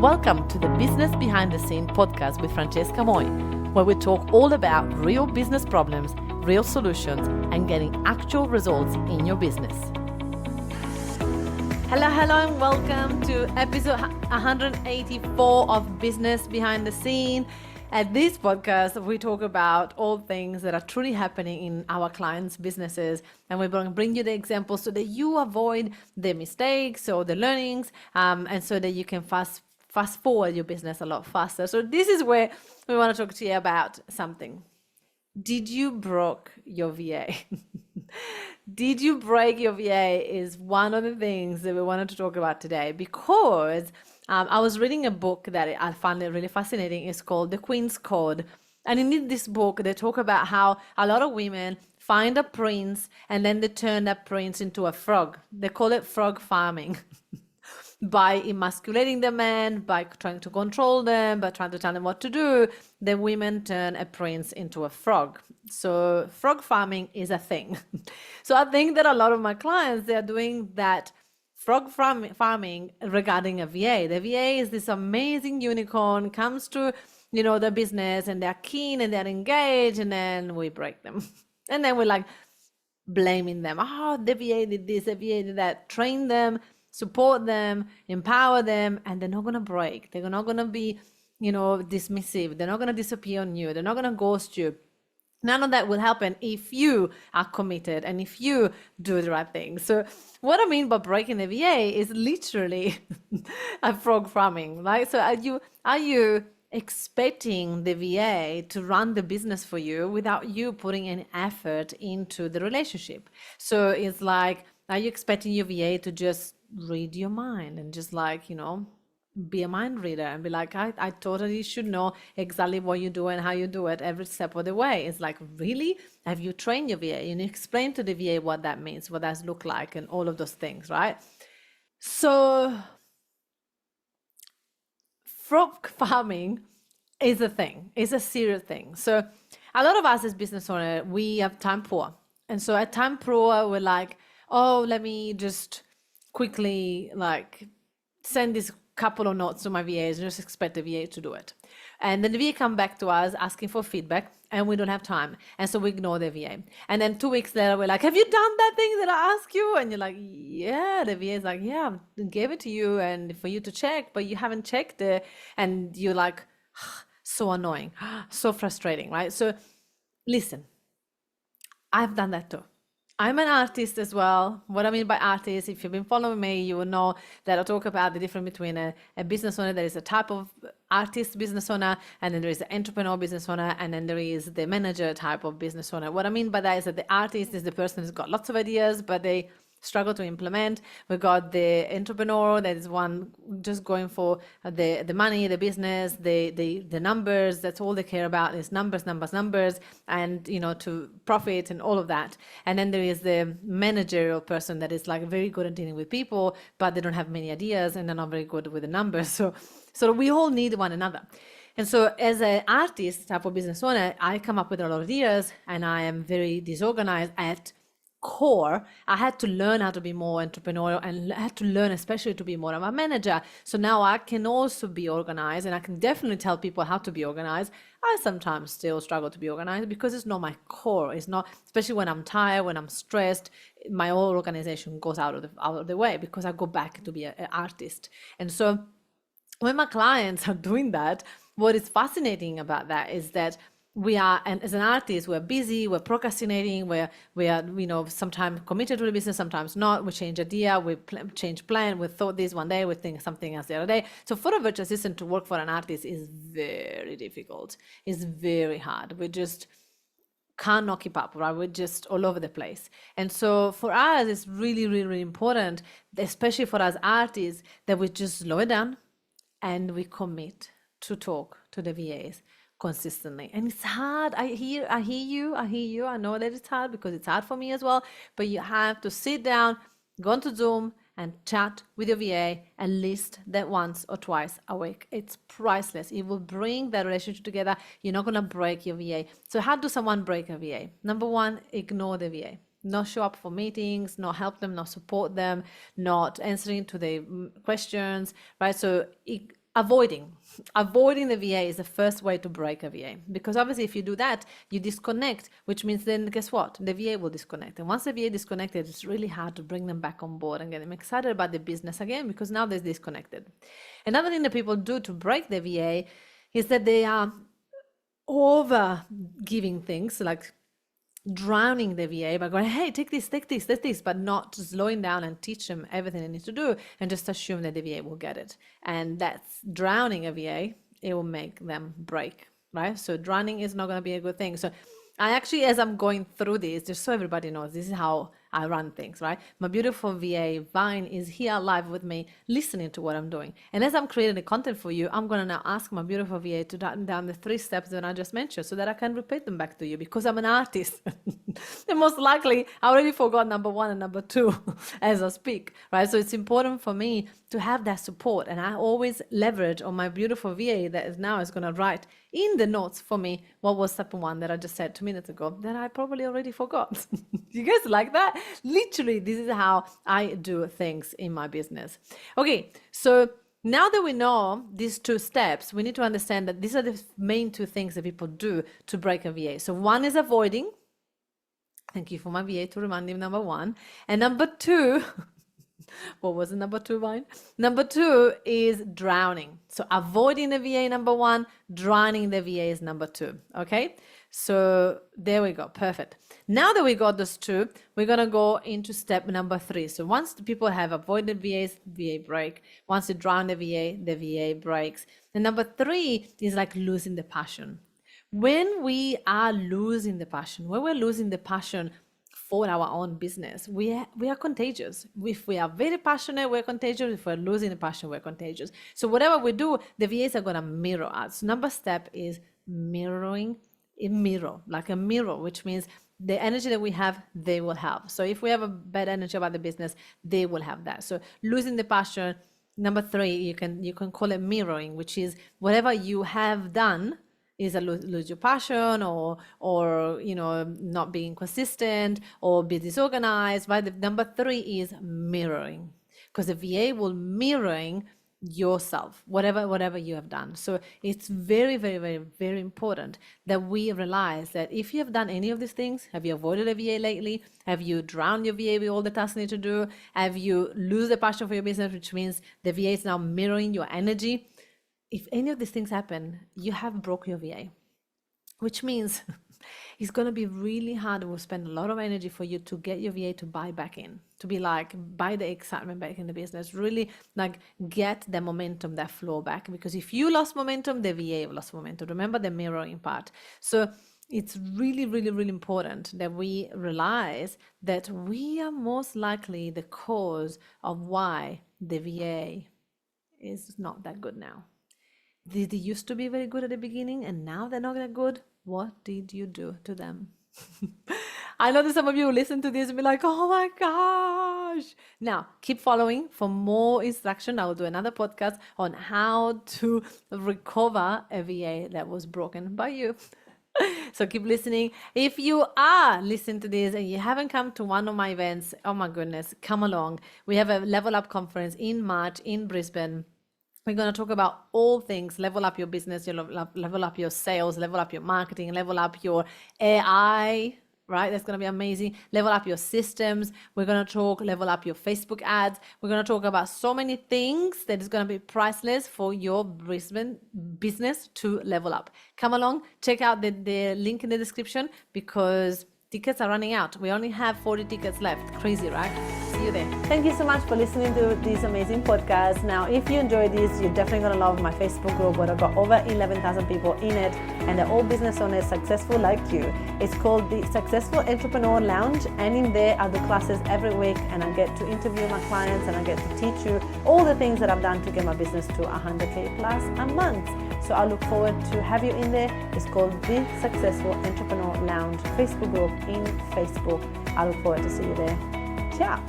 Welcome to the Business Behind the Scene podcast with Francesca Moi, where we talk all about real business problems, real solutions, and getting actual results in your business. Hello, and welcome to episode 184 of Business Behind the Scene. At this podcast, we talk about all things that are truly happening in our clients' businesses, and we're going to bring you the examples so that you avoid the mistakes or the learnings, and so that you can fast forward your business a lot faster. So this is where we want to talk to you about something. Did you broke your VA? Did you break your VA is one of the things that we wanted to talk about today, because I was reading a book that I found it really fascinating. It's called The Queen's Code. And in this book, they talk about how a lot of women find a prince and then they turn that prince into a frog. They call it frog farming. By emasculating the men, by trying to control them, by trying to tell them what to do, the women turn a prince into a frog. So frog farming is a thing. So I think that a lot of my clients, they are doing that frog farming regarding a VA. The VA is this amazing unicorn, comes to, the business, and they're keen and they're engaged, and then we break them. And then we're like blaming them. Oh, the VA did this, the VA did that. Train them, support them, empower them, and they're not going to break. They're not going to be, dismissive. They're not going to disappear on you. They're not going to ghost you. None of that will happen if you are committed and if you do the right thing. So what I mean by breaking the VA is literally a frog farming, right? So are you expecting the VA to run the business for you without you putting any effort into the relationship? So it's like, are you expecting your VA to just read your mind and just be a mind reader and be like, I totally should know exactly what you do and how you do it every step of the way? It's like, really? Have you trained your VA? You explain to the VA what that means, what that looks like, and all of those things, right? So frog farming is a thing. It's a serious thing. So a lot of us as business owners, we have time poor. And so at time poor, we're like, oh, let me just quickly send this couple of notes to my VAs and just expect the VA to do it. And then the VA come back to us asking for feedback, and we don't have time. And so we ignore the VA. And then 2 weeks later, we're like, have you done that thing that I asked you? And you're like, yeah. The VA is like, yeah, I gave it to you and for you to check, but you haven't checked it. And you're like, so annoying, so frustrating, right? So listen, I've done that too. I'm an artist as well. What I mean by artist, if you've been following me, you will know that I talk about the difference between a business owner. There is a type of artist business owner, and then there is the entrepreneur business owner, and then there is the manager type of business owner. What I mean by that is that the artist is the person who's got lots of ideas, but they struggle to implement. We got the entrepreneur, that is one just going for the money, the business, the numbers. That's all they care about is numbers, and to profit and all of that. And then there is the managerial person that is very good at dealing with people, but they don't have many ideas and they're not very good with the numbers. So we all need one another. And so as an artist type of business owner, I come up with a lot of ideas, and I am very disorganized at core. I had to learn how to be more entrepreneurial, and I had to learn especially to be more of a manager. So now I can also be organized, and I can definitely tell people how to be organized. I sometimes still struggle to be organized because it's not my core. It's not, especially when I'm tired, when I'm stressed, my whole organization goes out of the way because I go back to be an artist. And so when my clients are doing that, what is fascinating about that is that we are, and as an artist, we're busy, we're procrastinating, we are, sometimes committed to the business, sometimes not. We change idea, we change plan. We thought this one day, we think something else the other day. So for a virtual assistant to work for an artist is very difficult. It's very hard. We just cannot keep up, right? We're just all over the place. And so for us, it's really, really, really important, especially for us artists, that we just slow it down and we commit to talk to the VAs consistently. And it's hard. I hear you. I know that it's hard because it's hard for me as well. But you have to sit down, go onto Zoom and chat with your VA at least that once or twice a week. It's priceless. It will bring that relationship together. You're not going to break your VA. So how do someone break a VA? Number one, ignore the VA. Not show up for meetings, not help them, not support them, not answering to the questions, right? So avoiding the VA is the first way to break a VA, because obviously if you do that, you disconnect, which means then guess what? The VA will disconnect. And once the VA disconnected, it's really hard to bring them back on board and get them excited about the business again, because now they're disconnected. Another thing that people do to break the VA is that they are over giving things, like drowning the VA by going, hey, take this, but not slowing down and teach them everything they need to do and just assume that the VA will get it. And that's drowning a VA. It will make them break, right? So drowning is not going to be a good thing. So I actually, as I'm going through this, just so everybody knows, this is how I run things, right? My beautiful VA, Vine, is here live with me, listening to what I'm doing. And as I'm creating the content for you, I'm going to now ask my beautiful VA to write down the 3 steps that I just mentioned so that I can repeat them back to you, because I'm an artist. And most likely, I already forgot number 1 and number 2 as I speak, right? So it's important for me to have that support. And I always leverage on my beautiful VA that is now going to write in the notes for me what was step 1 that I just said 2 minutes ago that I probably already forgot. You guys like that? Literally, this is how I do things in my business. Okay, so now that we know these 2 steps, we need to understand that these are the main 2 things that people do to break a VA. So 1 is avoiding. Thank you for my VA to remind me of number 1. And number 2, what was the number 2, Vine? Number 2 is drowning. So avoiding the VA, number 1, drowning the VA is number 2. Okay, so there we go. Perfect. Now that we got those 2, we're going to go into step number 3. So once the people have avoided VAs, VA break. Once they drown the VA breaks. And number 3 is like losing the passion. When we are losing the passion, when we're losing the passion for our own business, we are contagious. If we are very passionate, we're contagious. If we're losing the passion, we're contagious. So whatever we do, the VAs are going to mirror us. So number step is mirroring, like a mirror, which means the energy that we have, they will have. So if we have a bad energy about the business, they will have that. So losing the passion. Number 3, you can call it mirroring, which is whatever you have done is a lose your passion, or not being consistent, or be disorganized, right? The number 3 is mirroring, because the VA will mirroring yourself, whatever you have done. So it's very, very, very, very important that we realize that if you have done any of these things, have you avoided a VA lately? Have you drowned your VA with all the tasks you need to do? Have you lose the passion for your business, which means the VA is now mirroring your energy? If any of these things happen, you have broke your VA, which means it's going to be really hard. It will spend a lot of energy for you to get your VA to buy back in, to be like, buy the excitement back in the business, really like get the momentum, that flow back. Because if you lost momentum, the VA lost momentum. Remember the mirroring part. So it's really, really, really important that we realize that we are most likely the cause of why the VA is not that good now. They used to be very good at the beginning, and now they're not that good. What did you do to them? I know that some of you will listen to this and be like, oh my gosh. Now, keep following for more instruction. I will do another podcast on how to recover a VA that was broken by you. So keep listening. If you are listening to this and you haven't come to one of my events, oh my goodness, come along. We have a Level Up conference in March in Brisbane. We're going to talk about all things: level up your business, level up your sales, level up your marketing, level up your AI, right? That's going to be amazing. Level up your systems. We're going to talk level up your Facebook ads. We're going to talk about so many things that is going to be priceless for your Brisbane business to level up. Come along, check out the link in the description, because tickets are running out. We only have 40 tickets left. Crazy, right? See you there. Thank you so much for listening to this amazing podcast. Now, if you enjoy this, you're definitely going to love my Facebook group, where I've got over 11,000 people in it, and they're all business owners successful like you. It's called the Successful Entrepreneur Lounge, and in there I do classes every week, and I get to interview my clients, and I get to teach you all the things that I've done to get my business to 100K plus a month. So I look forward to have you in there. It's called the Successful Entrepreneur Lounge Facebook group in Facebook. I look forward to see you there. Ciao.